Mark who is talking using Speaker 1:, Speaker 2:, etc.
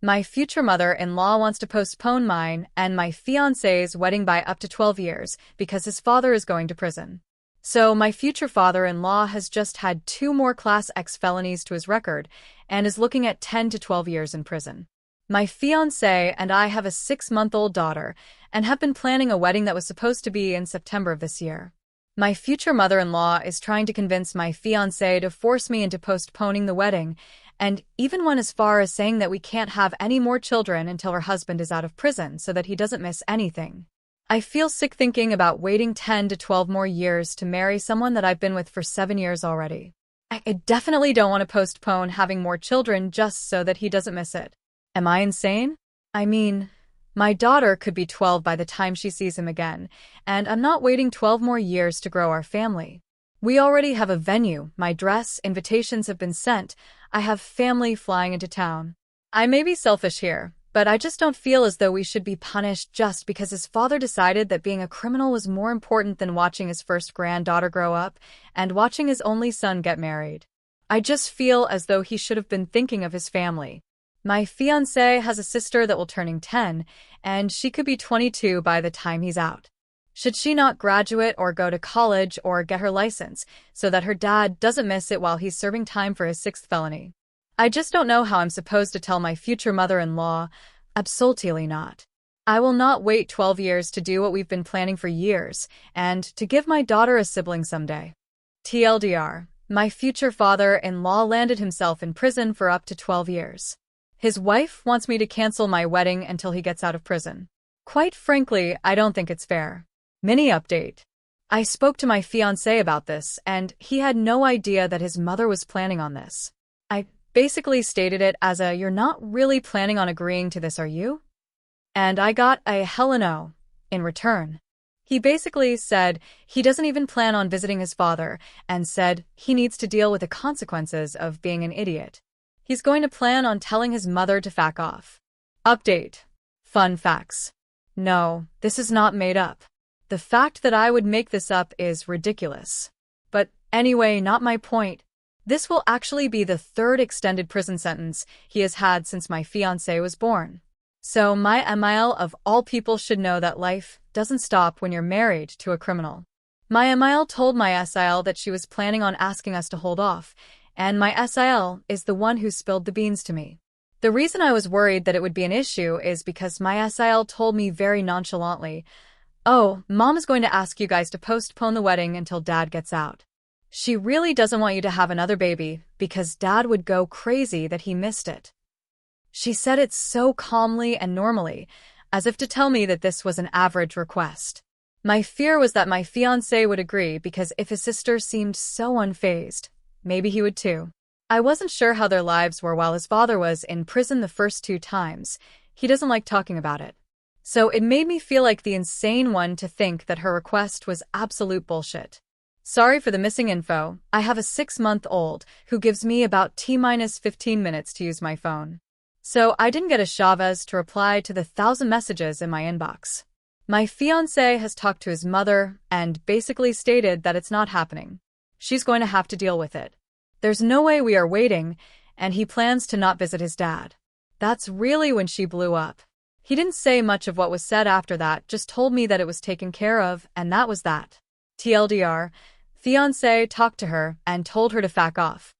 Speaker 1: My future mother-in-law wants to postpone mine and my fiance's wedding by up to 12 years because his father is going to prison. So my future father-in-law has just had 2 more Class X felonies to his record and is looking at 10 to 12 years in prison. My fiancé and I have a 6-month-old daughter and have been planning a wedding that was supposed to be in September of this year. My future mother-in-law is trying to convince my fiancé to force me into postponing the wedding, and even went as far as saying that we can't have any more children until her husband is out of prison so that he doesn't miss anything. I feel sick thinking about waiting 10 to 12 more years to marry someone that I've been with for 7 years already. I definitely don't want to postpone having more children just so that he doesn't miss it. Am I insane? I mean, my daughter could be 12 by the time she sees him again, and I'm not waiting 12 more years to grow our family. We already have a venue, my dress, invitations have been sent, I have family flying into town. I may be selfish here, but I just don't feel as though we should be punished just because his father decided that being a criminal was more important than watching his first granddaughter grow up and watching his only son get married. I just feel as though he should have been thinking of his family. My fiancé has a sister that will turning 10, and she could be 22 by the time he's out. Should she not graduate or go to college or get her license so that her dad doesn't miss it while he's serving time for his 6th felony? I just don't know how I'm supposed to tell my future mother-in-law. Absolutely not. I will not wait 12 years to do what we've been planning for years and to give my daughter a sibling someday. TLDR, my future father-in-law landed himself in prison for up to 12 years. His wife wants me to cancel my wedding until he gets out of prison. Quite frankly, I don't think it's fair. Mini update. I spoke to my fiancé about this, and he had no idea that his mother was planning on this. I basically stated it as a, "You're not really planning on agreeing to this, are you?" And I got a hell no in return. He basically said he doesn't even plan on visiting his father and said he needs to deal with the consequences of being an idiot. He's going to plan on telling his mother to fuck off. Update. Fun facts. No, this is not made up. The fact that I would make this up is ridiculous. But anyway, not my point. This will actually be the 3rd extended prison sentence he has had since my fiancé was born. So my Emile of all people should know that life doesn't stop when you're married to a criminal. My Emile told my SIL that she was planning on asking us to hold off, and my SIL is the one who spilled the beans to me. The reason I was worried that it would be an issue is because my SIL told me very nonchalantly, "Oh, Mom is going to ask you guys to postpone the wedding until Dad gets out. She really doesn't want you to have another baby because Dad would go crazy that he missed it." She said it so calmly and normally, as if to tell me that this was an average request. My fear was that my fiancé would agree because if his sister seemed so unfazed, maybe he would too. I wasn't sure how their lives were while his father was in prison the first 2 times. He doesn't like talking about it. So it made me feel like the insane one to think that her request was absolute bullshit. Sorry for the missing info. I have a 6-month-old who gives me about T-15 minutes to use my phone. So I didn't get a Chavez to reply to the 1,000 messages in my inbox. My fiancé has talked to his mother and basically stated that it's not happening. She's going to have to deal with it. There's no way we are waiting, and he plans to not visit his dad. That's really when she blew up. He didn't say much of what was said after that, just told me that it was taken care of, and that was that. TLDR, fiancé talked to her and told her to fuck off.